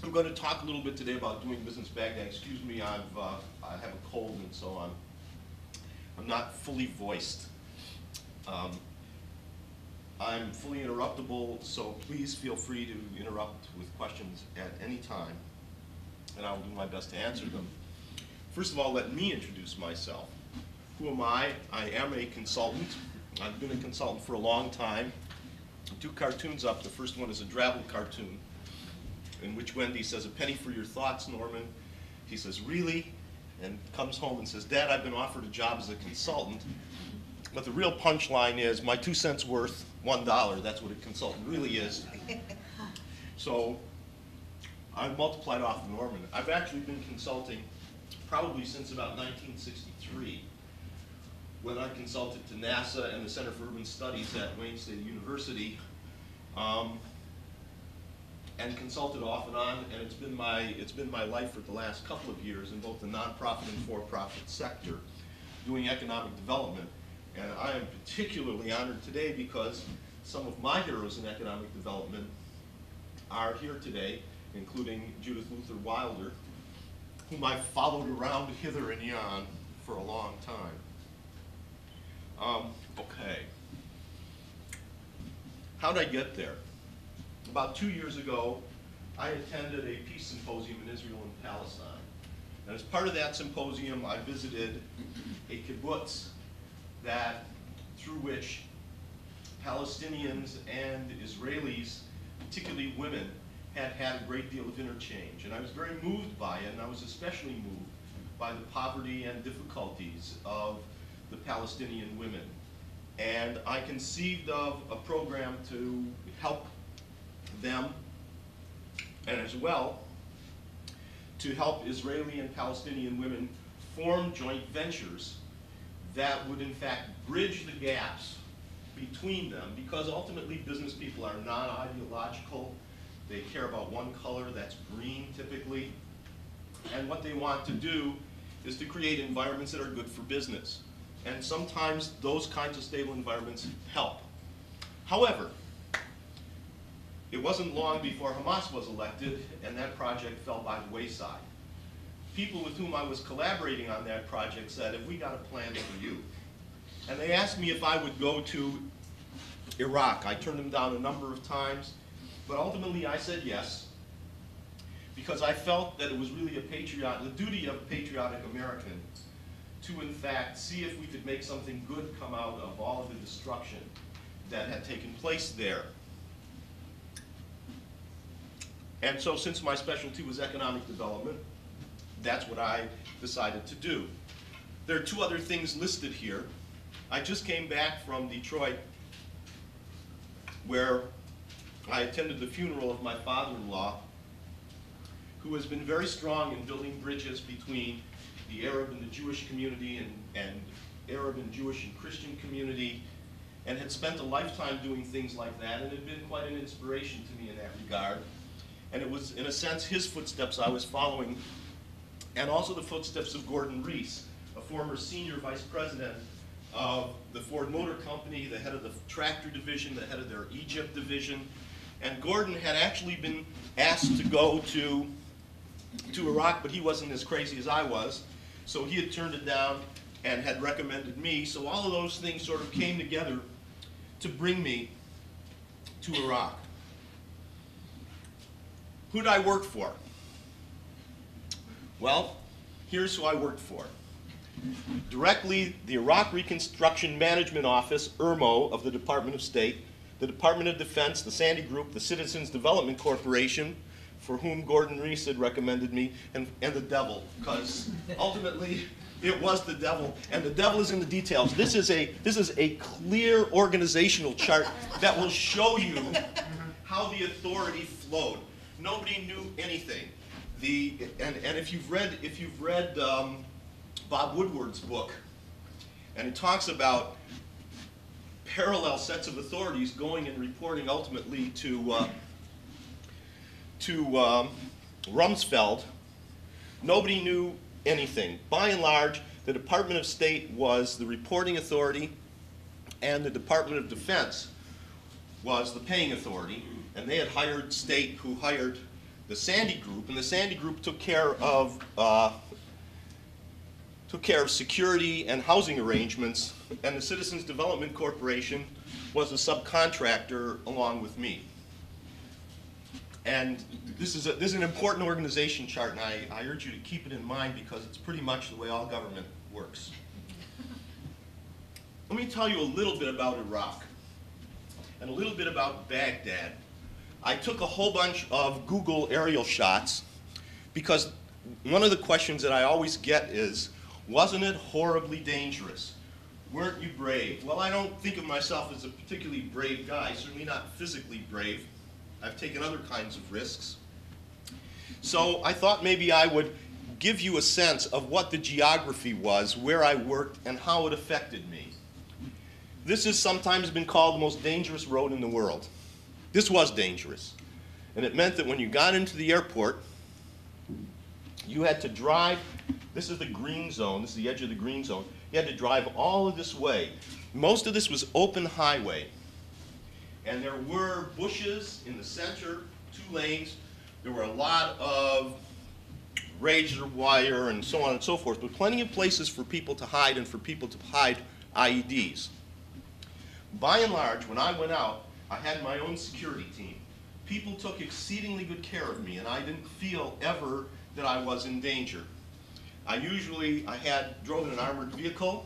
I'm going to talk a little bit today about doing business Baghdad. Excuse me, I have a cold, and so I'm not fully voiced. I'm fully interruptible, so please feel free to interrupt with questions at any time, and I will do my best to answer them. First of all, let me introduce myself. Who am I? I am a consultant. I've been a consultant for a long time. Two cartoons up. The first one is a Drabble cartoon, in which Wendy says, "A penny for your thoughts, Norman." He says, "Really?" And comes home and says, "Dad, I've been offered a job as a consultant." But the real punchline is, my 2 cents worth, $1. That's what a consultant really is. So I multiplied off Norman. I've actually been consulting probably since about 1963, when I consulted to NASA and the Center for Urban Studies at Wayne State University, and consulted off and on, and it's been my life for the last couple of years in both the nonprofit and for-profit sector, doing economic development. And I am particularly honored today because some of my heroes in economic development are here today, including Judith Luther Wilder, whom I followed around hither and yon for a long time. Okay. How did I get there? About 2 years ago, I attended a peace symposium in Israel and Palestine. And as part of that symposium, I visited a kibbutz through which Palestinians and Israelis, particularly women, had a great deal of interchange. And I was very moved by it, and I was especially moved by the poverty and difficulties of the Palestinian women. And I conceived of a program to help them, and as well to help Israeli and Palestinian women form joint ventures that would in fact bridge the gaps between them, because ultimately business people are non-ideological. They care about one color, that's green typically, and what they want to do is to create environments that are good for business. And sometimes those kinds of stable environments help. However, it wasn't long before Hamas was elected, and that project fell by the wayside. People with whom I was collaborating on that project said, "Have we got a plan for you?" And they asked me if I would go to Iraq. I turned them down a number of times, but ultimately I said yes, because I felt that it was really the duty of a patriotic American to in fact see if we could make something good come out of all of the destruction that had taken place there. And so since my specialty was economic development, that's what I decided to do. There are two other things listed here. I just came back from Detroit, where I attended the funeral of my father-in-law, who has been very strong in building bridges between the Arab and the Jewish community, and Arab and Jewish and Christian community, and had spent a lifetime doing things like that, and had been quite an inspiration to me in that regard. And it was, in a sense, his footsteps I was following, and also the footsteps of Gordon Reese, a former senior vice president of the Ford Motor Company, the head of the tractor division, the head of their Egypt division. And Gordon had actually been asked to go to Iraq, but he wasn't as crazy as I was, so he had turned it down and had recommended me. So all of those things sort of came together to bring me to Iraq. Who did I work for? Well, here's who I worked for. Directly, the Iraq Reconstruction Management Office, IRMO, of the Department of State, the Department of Defense, the Sandy Group, the Citizens Development Corporation, for whom Gordon Reese had recommended me, and the devil, because ultimately it was the devil, and the devil is in the details. This is a clear organizational chart that will show you how the authority flowed. Nobody knew anything. And if you've read Bob Woodward's book, and it talks about parallel sets of authorities going and reporting ultimately to Rumsfeld, nobody knew anything. By and large, the Department of State was the reporting authority, and the Department of Defense was the paying authority, and they had hired State, who hired the Sandy Group, and the Sandy Group took care of security and housing arrangements, and the Citizens Development Corporation was a subcontractor along with me. And this is an important organization chart, and I urge you to keep it in mind because it's pretty much the way all government works. Let me tell you a little bit about Iraq and a little bit about Baghdad. I took a whole bunch of Google aerial shots because one of the questions that I always get is, wasn't it horribly dangerous? Weren't you brave? Well, I don't think of myself as a particularly brave guy, certainly not physically brave. I've taken other kinds of risks. So I thought maybe I would give you a sense of what the geography was, where I worked, and how it affected me. This has sometimes been called the most dangerous road in the world. This was dangerous. And it meant that when you got into the airport, you had to drive. This is the green zone. This is the edge of the green zone. You had to drive all of this way. Most of this was open highway. And there were bushes in the center, 2 lanes. There were a lot of razor wire and so on and so forth, but plenty of places for people to hide and for people to hide IEDs. By and large, when I went out, I had my own security team. People took exceedingly good care of me, and I didn't feel ever that I was in danger. I drove in an armored vehicle.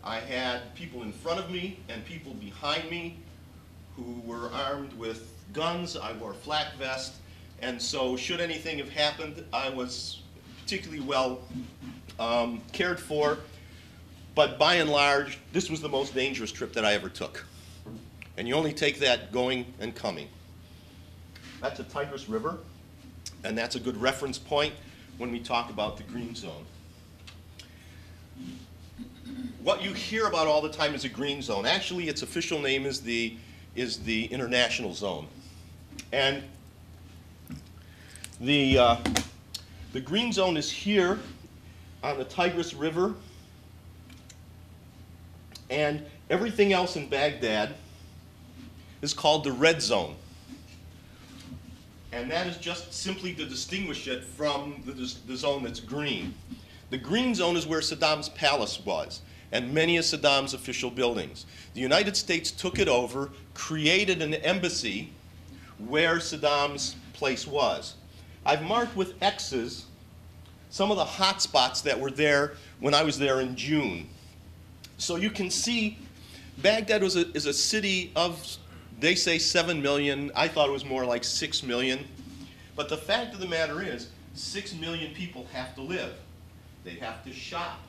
I had people in front of me and people behind me who were armed with guns. I wore a flak vest, and so should anything have happened, I was particularly well cared for. But by and large, this was the most dangerous trip that I ever took. And you only take that going and coming. That's the Tigris River, and that's a good reference point when we talk about the green zone. What you hear about all the time is a green zone. Actually, its official name is the international zone. And the green zone is here on the Tigris River, and everything else in Baghdad is called the red zone. And that is just simply to distinguish it from the zone that's green. The green zone is where Saddam's palace was, and many of Saddam's official buildings. The United States took it over, created an embassy where Saddam's place was. I've marked with X's some of the hot spots that were there when I was there in June. So you can see Baghdad is a city of, they say 7 million. I thought it was more like 6 million. But the fact of the matter is, 6 million people have to live. They have to shop.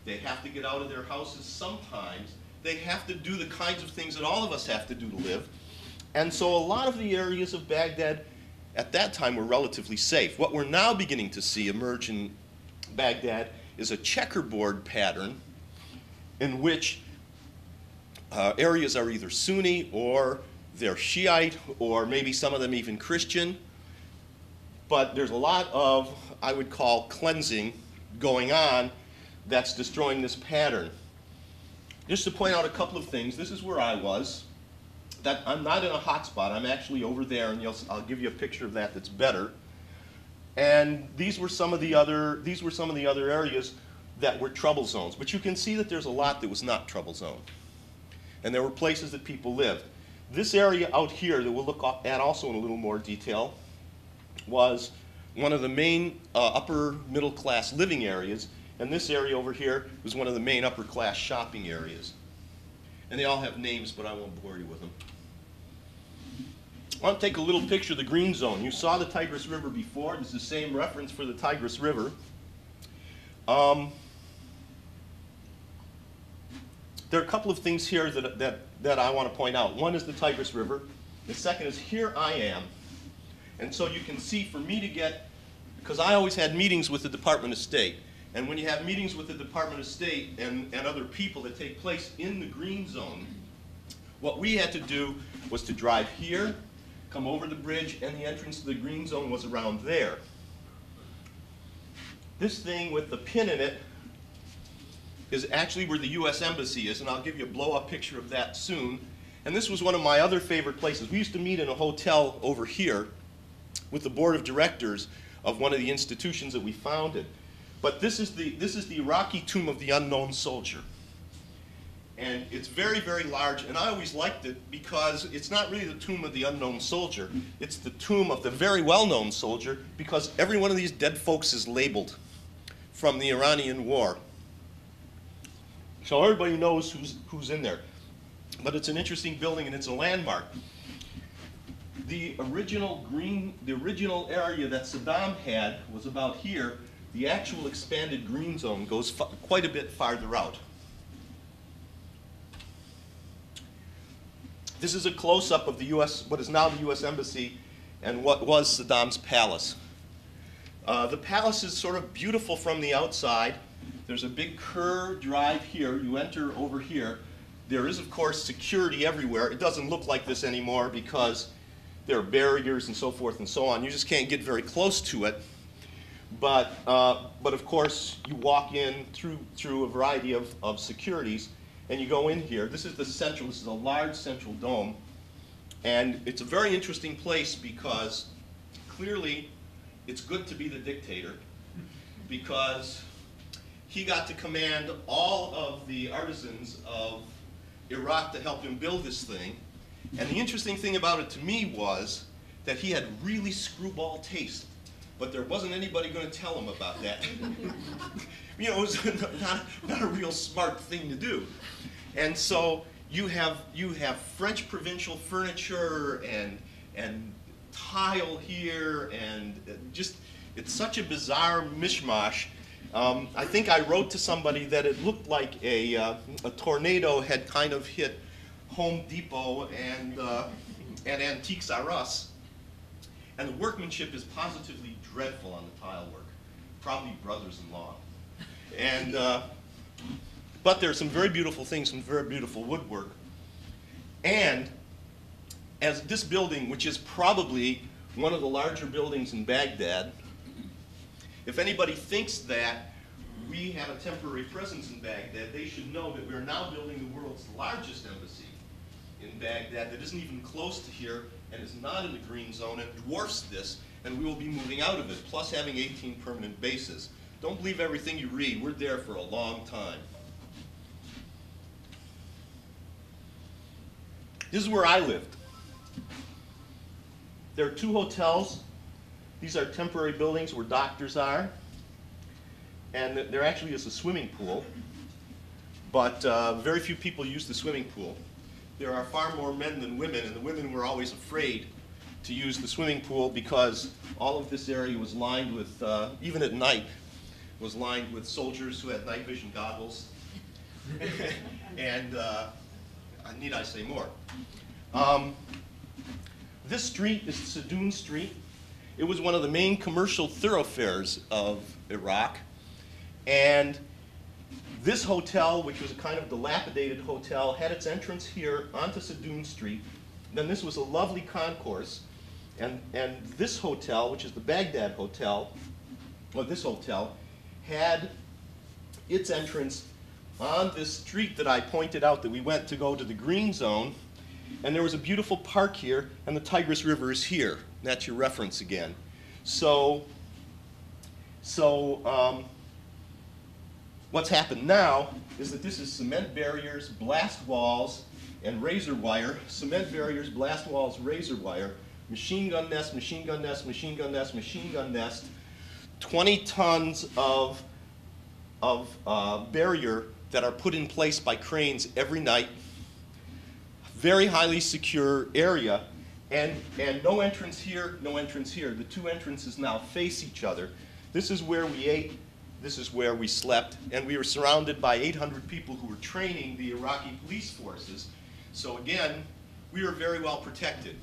They have to get out of their houses sometimes. They have to do the kinds of things that all of us have to do to live. And so a lot of the areas of Baghdad at that time were relatively safe. What we're now beginning to see emerge in Baghdad is a checkerboard pattern in which areas are either Sunni or they're Shiite or maybe some of them even Christian. But there's a lot of, I would call, cleansing going on that's destroying this pattern. Just to point out a couple of things, this is where I was. That I'm not in a hot spot. I'm actually over there, and I'll give you a picture of that that's better. And these were some of the other areas that were trouble zones. But you can see that there's a lot that was not trouble zone. And there were places that people lived. This area out here that we'll look at also in a little more detail was one of the main upper middle class living areas. And this area over here was one of the main upper class shopping areas. And they all have names, but I won't bore you with them. I want to take a little picture of the green zone. You saw the Tigris River before. This is the same reference for the Tigris River. There are a couple of things here that I want to point out. One is the Tigris River. The second is here I am. And so you can see for me to get, because I always had meetings with the Department of State. And when you have meetings with the Department of State and other people that take place in the green zone, what we had to do was to drive here, come over the bridge, and the entrance to the green zone was around there. This thing with the pin in it is actually where the U.S. Embassy is, and I'll give you a blow-up picture of that soon. And this was one of my other favorite places. We used to meet in a hotel over here with the board of directors of one of the institutions that we founded. But this is the Iraqi tomb of the unknown soldier. And it's very, very large, and I always liked it because it's not really the tomb of the unknown soldier, it's the tomb of the very well-known soldier, because every one of these dead folks is labeled from the Iranian war. So everybody knows who's in there. But it's an interesting building and it's a landmark. The original area that Saddam had was about here. The actual expanded green zone goes quite a bit farther out. This is a close-up of the U.S., what is now the U.S. Embassy, and what was Saddam's palace. The palace is sort of beautiful from the outside. There's a big Kerr drive here. You enter over here. There is, of course, security everywhere. It doesn't look like this anymore because there are barriers and so forth and so on. You just can't get very close to it. But of course, you walk in through a variety of securities, and you go in here. This is the central. This is a large central dome. And it's a very interesting place because clearly it's good to be the dictator, because he got to command all of the artisans of Iraq to help him build this thing. And the interesting thing about it to me was that he had really screwball taste, but there wasn't anybody going to tell him about that. You know, it was not a real smart thing to do. And so you have French provincial furniture and tile here, and just, it's such a bizarre mishmash. I think I wrote to somebody that it looked like a tornado had kind of hit Home Depot and Antiques R Us. And the workmanship is positively dreadful on the tile work. Probably brothers-in-law. And, but there's some very beautiful things, some very beautiful woodwork. And as this building, which is probably one of the larger buildings in Baghdad, if anybody thinks that we have a temporary presence in Baghdad, they should know that we're now building the world's largest embassy in Baghdad that isn't even close to here and is not in the green zone and dwarfs this, and we will be moving out of it, plus having 18 permanent bases. Don't believe everything you read. We're there for a long time. This is where I lived. There are 2 hotels. These are temporary buildings where doctors are. And there actually is a swimming pool, but very few people use the swimming pool. There are far more men than women, and the women were always afraid to use the swimming pool because all of this area was lined with, even at night, was lined with soldiers who had night vision goggles. And need I say more? This street is Sadoun Street. It was one of the main commercial thoroughfares of Iraq. And this hotel, which was a kind of dilapidated hotel, had its entrance here onto Sadoun Street. Then this was a lovely concourse. And this hotel, which is the Baghdad Hotel, or this hotel, had its entrance on this street that I pointed out that we went to go to the green zone. And there was a beautiful park here, and the Tigris River is here. That's your reference again. So what's happened now is that this is cement barriers, blast walls, and razor wire. Cement barriers, blast walls, razor wire, machine gun nest, machine gun nest, machine gun nest, machine gun nest, 20 tons of barrier that are put in place by cranes every night. Very highly secure area, and no entrance here, no entrance here. The 2 entrances now face each other. This is where we ate, this is where we slept, and we were surrounded by 800 people who were training the Iraqi police forces. So again, we were very well protected.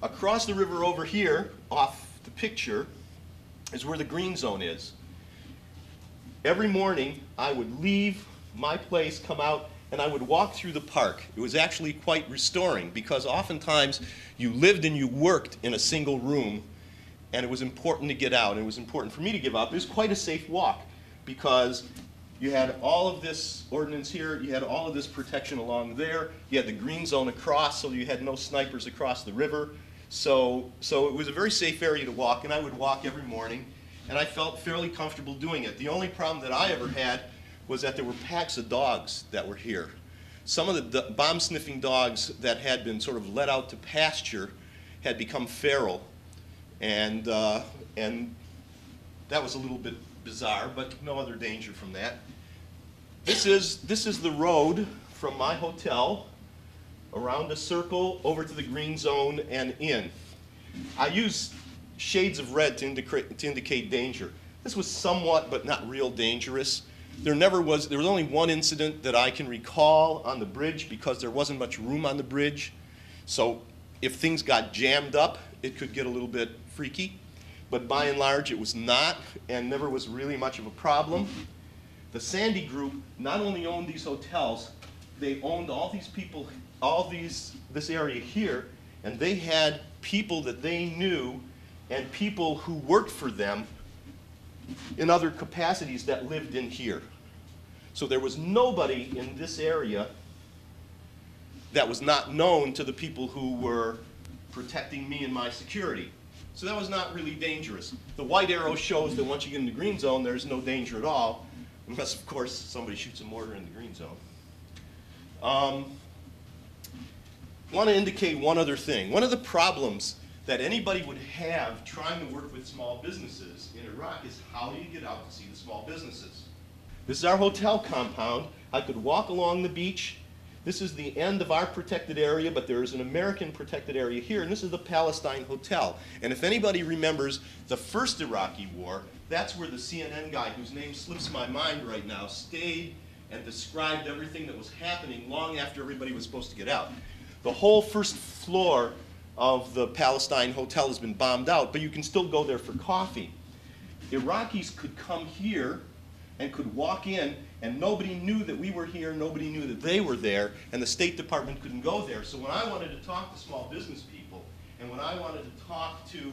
Across the river over here, off the picture, is where the green zone is. Every morning, I would leave my place, come out, and I would walk through the park. It was actually quite restoring because oftentimes you lived and you worked in a single room, and it was important to get out. And it was important for me to give up. It was quite a safe walk because you had all of this ordnance here, you had all of this protection along there, you had the green zone across, so you had no snipers across the river. So it was a very safe area to walk, and I would walk every morning, and I felt fairly comfortable doing it. The only problem that I ever had was that there were packs of dogs that were here. Some of the bomb-sniffing dogs that had been sort of let out to pasture had become feral, and that was a little bit bizarre, but no other danger from that. This is the road from my hotel around a circle over to the green zone and in. I use shades of red to indicate danger. This was somewhat but not real dangerous. There was only one incident that I can recall on the bridge because there wasn't much room on the bridge. So if things got jammed up, it could get a little bit freaky. But by and large, it was not, and never was really much of a problem. The Sandy Group not only owned these hotels, they owned all these people, this area here, and they had people that they knew and people who worked for them in other capacities that lived in here. So there was nobody in this area that was not known to the people who were protecting me and my security. So that was not really dangerous. The white arrow shows that once you get in the green zone, there's no danger at all, unless, of course, somebody shoots a mortar in the green zone. I want to indicate one other thing. One of the problems that anybody would have trying to work with small businesses in Iraq is how do you get out to see the small businesses? This is our hotel compound. I could walk along the beach. This is the end of our protected area, but there is an American protected area here, and this is the Palestine Hotel. And if anybody remembers the first Iraqi war, that's where the CNN guy, whose name slips my mind right now, stayed and described everything that was happening long after everybody was supposed to get out. The whole first floor of the Palestine Hotel has been bombed out, but you can still go there for coffee. Iraqis could come here and could walk in, and nobody knew that we were here, nobody knew that they were there, and the State Department couldn't go there. So when I wanted to talk to small business people, and when I wanted to talk to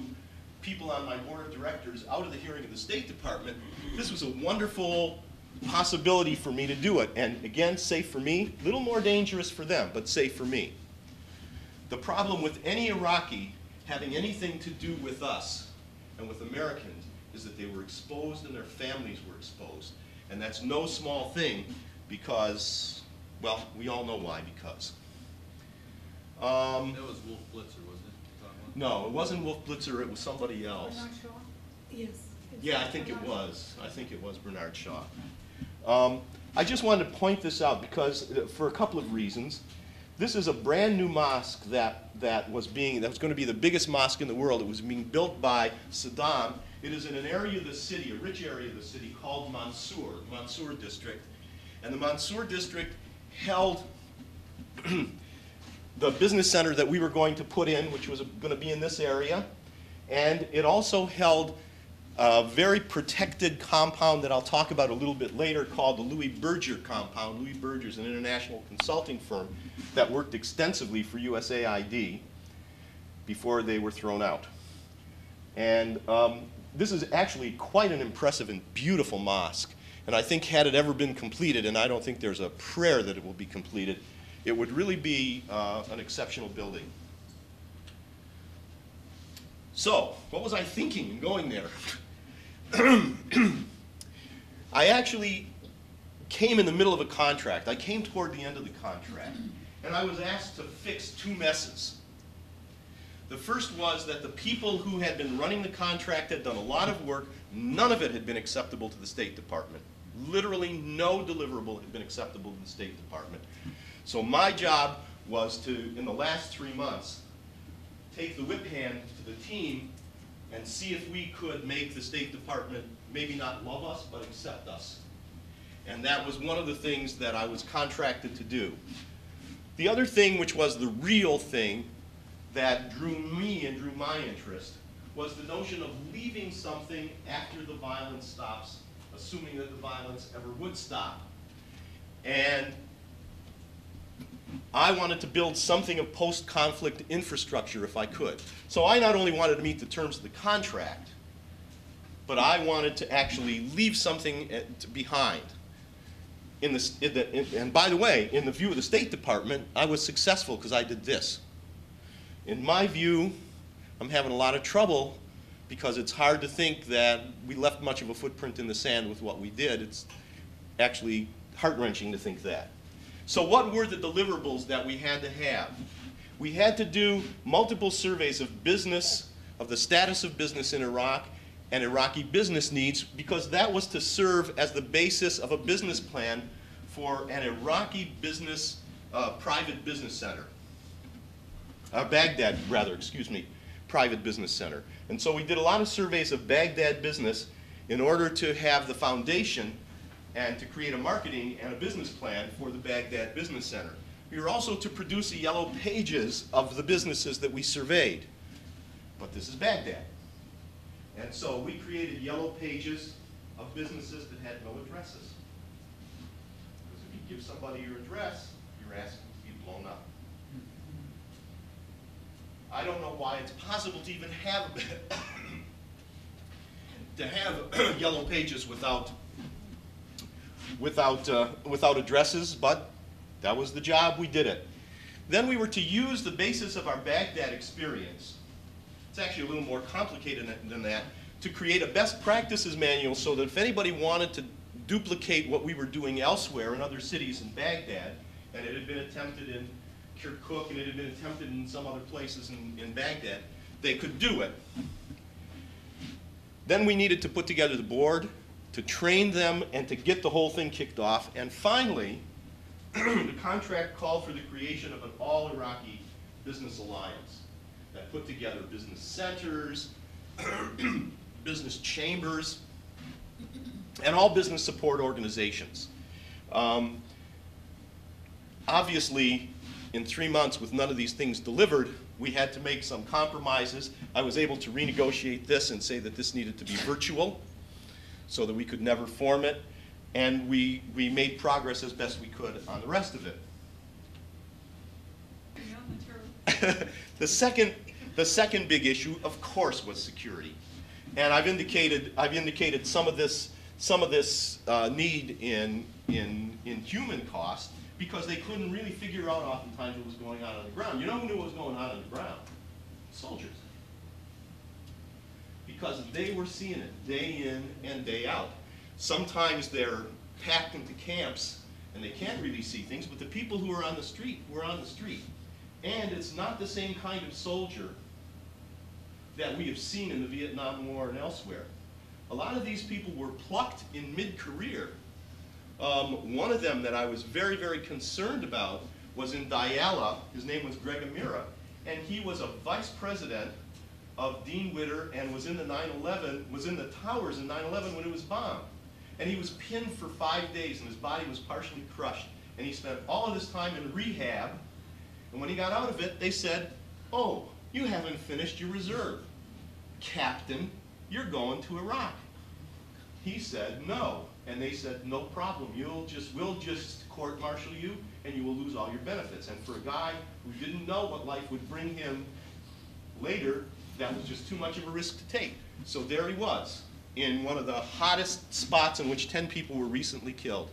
people on my board of directors out of the hearing of the State Department, this was a wonderful possibility for me to do it. And again, safe for me, a little more dangerous for them, but safe for me. The problem with any Iraqi having anything to do with us and with Americans is that they were exposed and their families were exposed. And that's no small thing because, well, we all know why, because. That was Wolf Blitzer, wasn't it? No, it wasn't Wolf Blitzer, it was somebody else. Bernard Shaw? Yes. Yeah, I think it was. I think it was Bernard Shaw. I just wanted to point this out because, for a couple of reasons. This is a brand new mosque that was going to be the biggest mosque in the world. It was being built by Saddam. It is in an area of the city, a rich area of the city called Mansour, the Mansour district. And the Mansour district held the business center that we were going to put in, which was going to be in this area. And it also held a very protected compound that I'll talk about a little bit later called the Louis Berger compound. Louis Berger is an international consulting firm that worked extensively for USAID before they were thrown out. And this is actually quite an impressive and beautiful mosque. And I think had it ever been completed, and I don't think there's a prayer that it will be completed, it would really be an exceptional building. So, what was I thinking in going there? I actually came in the middle of a contract. I came toward the end of the contract, and I was asked to fix two messes. The first was that the people who had been running the contract had done a lot of work. None of it had been acceptable to the State Department. Literally no deliverable had been acceptable to the State Department. So my job was to, in the last 3 months, take the whip hand to the team and see if we could make the State Department maybe not love us, but accept us. And that was one of the things that I was contracted to do. The other thing, which was the real thing that drew me and drew my interest, was the notion of leaving something after the violence stops, assuming that the violence ever would stop. And I wanted to build something of post-conflict infrastructure if I could. So I not only wanted to meet the terms of the contract, but I wanted to actually leave something behind. And by the way, in the view of the State Department, I was successful because I did this. In my view, I'm having a lot of trouble because it's hard to think that we left much of a footprint in the sand with what we did. It's actually heart-wrenching to think that. So what were the deliverables that we had to have? We had to do multiple surveys of business, of the status of business in Iraq and Iraqi business needs, because that was to serve as the basis of a business plan for an Iraqi business, private business center. Baghdad, rather, excuse me, private business center. And so we did a lot of surveys of Baghdad business in order to have the foundation and to create a marketing and a business plan for the Baghdad Business Center. We were also to produce a yellow pages of the businesses that we surveyed. But this is Baghdad. And so we created yellow pages of businesses that had no addresses. Because if you give somebody your address, you're asking to be blown up. I don't know why it's possible to even have yellow pages without addresses, but that was the job. We did it. Then we were to use the basis of our Baghdad experience. It's actually a little more complicated than that, to create a best practices manual so that if anybody wanted to duplicate what we were doing elsewhere in other cities in Baghdad, and it had been attempted in Kirkuk and it had been attempted in some other places in Baghdad, they could do it. Then we needed to put together the board, to train them, and to get the whole thing kicked off. And finally, the contract called for the creation of an all-Iraqi business alliance that put together business centers, business chambers, and all business support organizations. Obviously, in 3 months, with none of these things delivered, we had to make some compromises. I was able to renegotiate this and say that this needed to be virtual so that we could never form it. And we made progress as best we could on the rest of it. The second big issue, of course, was security. And I've indicated some of this need in human cost, because they couldn't really figure out oftentimes what was going on the ground. You know who knew what was going on the ground? Soldiers. Because they were seeing it day in and day out. Sometimes they're packed into camps and they can't really see things, but the people who are on the street were on the street. And it's not the same kind of soldier that we have seen in the Vietnam War and elsewhere. A lot of these people were plucked in mid-career. One of them that I was very, very concerned about was in Diyala. His name was Greg Amira, and he was a vice president of Dean Witter and was in the towers in 9/11 when it was bombed. And he was pinned for 5 days, and his body was partially crushed. And he spent all of his time in rehab, and when he got out of it, they said, "Oh, you haven't finished your reserve. Captain, you're going to Iraq." He said, "No." And they said, "No problem, we'll just court-martial you and you will lose all your benefits." And for a guy who didn't know what life would bring him later, that was just too much of a risk to take. So there he was, in one of the hottest spots in which 10 people were recently killed.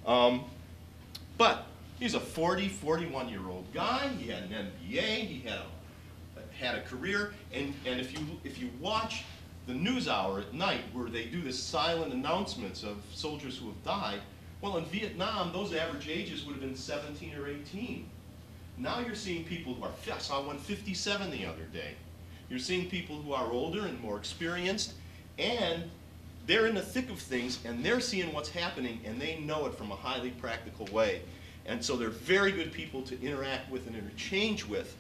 But he's a 41-year-old guy. He had an MBA, he had a career, and if you watch the NewsHour at night, where they do this silent announcements of soldiers who have died, well, in Vietnam, those average ages would have been 17 or 18. Now you're seeing people who are, I saw one 57 the other day. You're seeing people who are older and more experienced, and they're in the thick of things, and they're seeing what's happening, and they know it from a highly practical way. And so they're very good people to interact with and interchange with.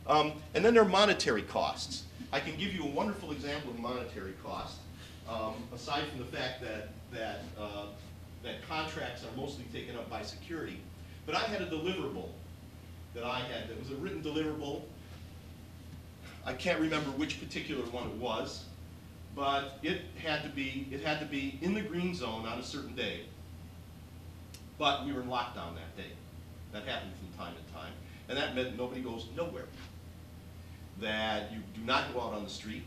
And then there are monetary costs. I can give you a wonderful example of monetary cost, aside from the fact that contracts are mostly taken up by security. But I had a deliverable that was a written deliverable. I can't remember which particular one it was, but it had to be in the green zone on a certain day. But we were in lockdown that day. That happened from time to time. And that meant nobody goes nowhere. That you do not go out on the street.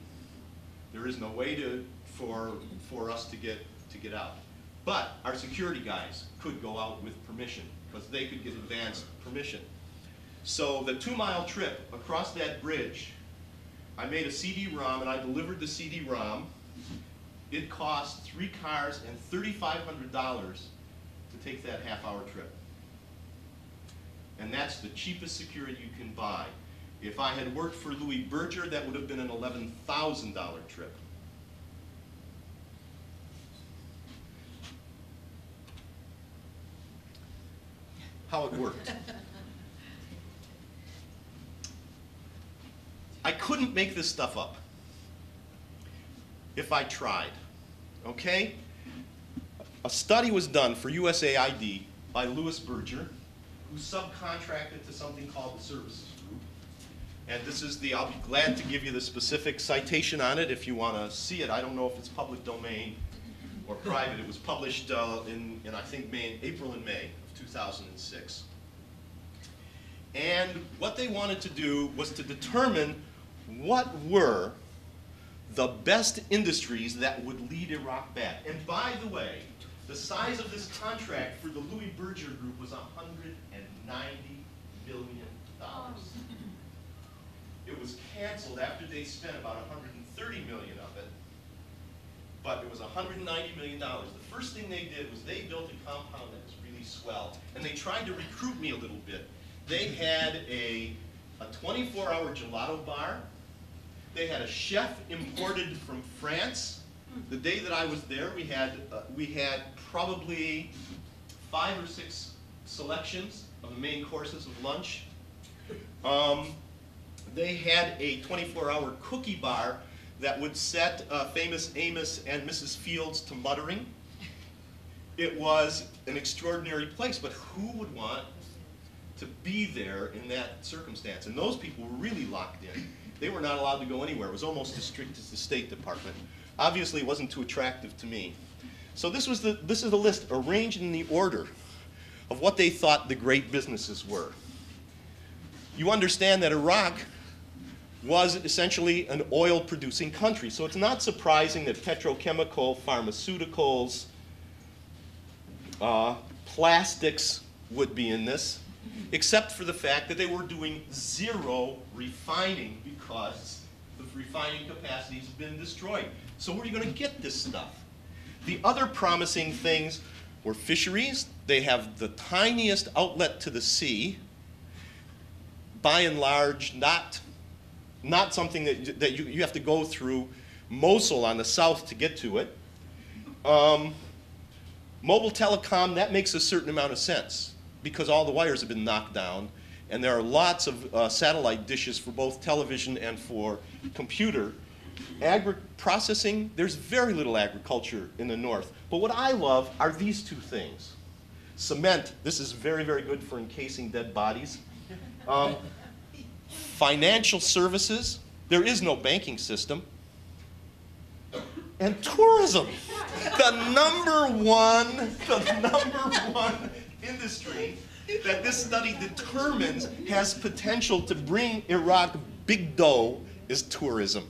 There is no way for us to get out. But our security guys could go out with permission, because they could get advanced permission. So the 2-mile trip across that bridge, I made a CD-ROM and I delivered the CD-ROM. It cost 3 cars and $3,500 to take that half-hour trip. And that's the cheapest security you can buy. If I had worked for Louis Berger, that would have been an $11,000 trip. How it worked. I couldn't make this stuff up if I tried, okay? A study was done for USAID by Louis Berger, who subcontracted to something called the Services Group. And this is I'll be glad to give you the specific citation on it if you want to see it. I don't know if it's public domain or private. It was published in I think, April and May of 2006. And what they wanted to do was to determine what were the best industries that would lead Iraq back. And by the way, the size of this contract for the Louis Berger Group was $190 million. It was canceled after they spent about $130 million of it, but it was $190 million. The first thing they did was they built a compound that was really swell, and they tried to recruit me a little bit. They had a 24-hour gelato bar. They had a chef imported from France. The day that I was there, we had probably 5 or 6 selections of the main courses of lunch. They had a 24-hour cookie bar that would set famous Amos and Mrs. Fields to muttering. It was an extraordinary place, but who would want to be there in that circumstance? And those people were really locked in. They were not allowed to go anywhere. It was almost as strict as the State Department. Obviously, it wasn't too attractive to me. So this is the list arranged in the order of what they thought the great businesses were. You understand that Iraq was essentially an oil-producing country, so it's not surprising that petrochemical, pharmaceuticals, plastics would be in this, except for the fact that they were doing 0 refining because the refining capacities have been destroyed. So where are you going to get this stuff? The other promising things were fisheries. They have the tiniest outlet to the sea, by and large not something that you have to go through Mosul on the south to get to it. Mobile telecom, that makes a certain amount of sense because all the wires have been knocked down, and there are lots of satellite dishes for both television and for computer. Processing, there's very little agriculture in the north. But what I love are these 2 things. Cement, this is very, very good for encasing dead bodies. Financial services, there is no banking system. And tourism, the number one industry that this study determines has potential to bring Iraq big dough is tourism.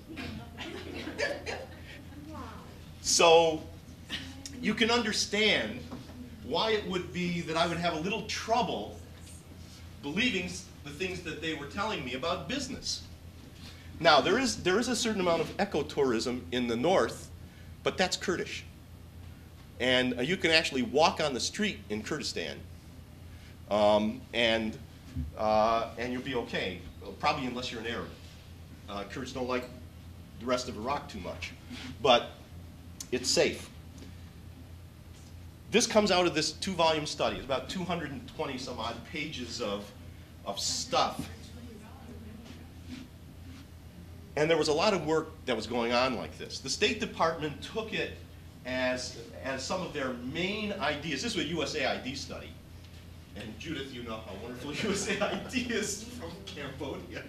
So you can understand why it would be that I would have a little trouble believing the things that they were telling me about business. Now, there is a certain amount of ecotourism in the north, but that's Kurdish. And you can actually walk on the street in Kurdistan, and you'll be okay, probably unless you're an Arab. Kurds don't like the rest of Iraq too much, but it's safe. This comes out of this 2-volume study. It's about 220 some odd pages of stuff. And there was a lot of work that was going on like this. The State Department took it as some of their main ideas. This was a USAID study. And Judith, you know how wonderful USAID is from Cambodia.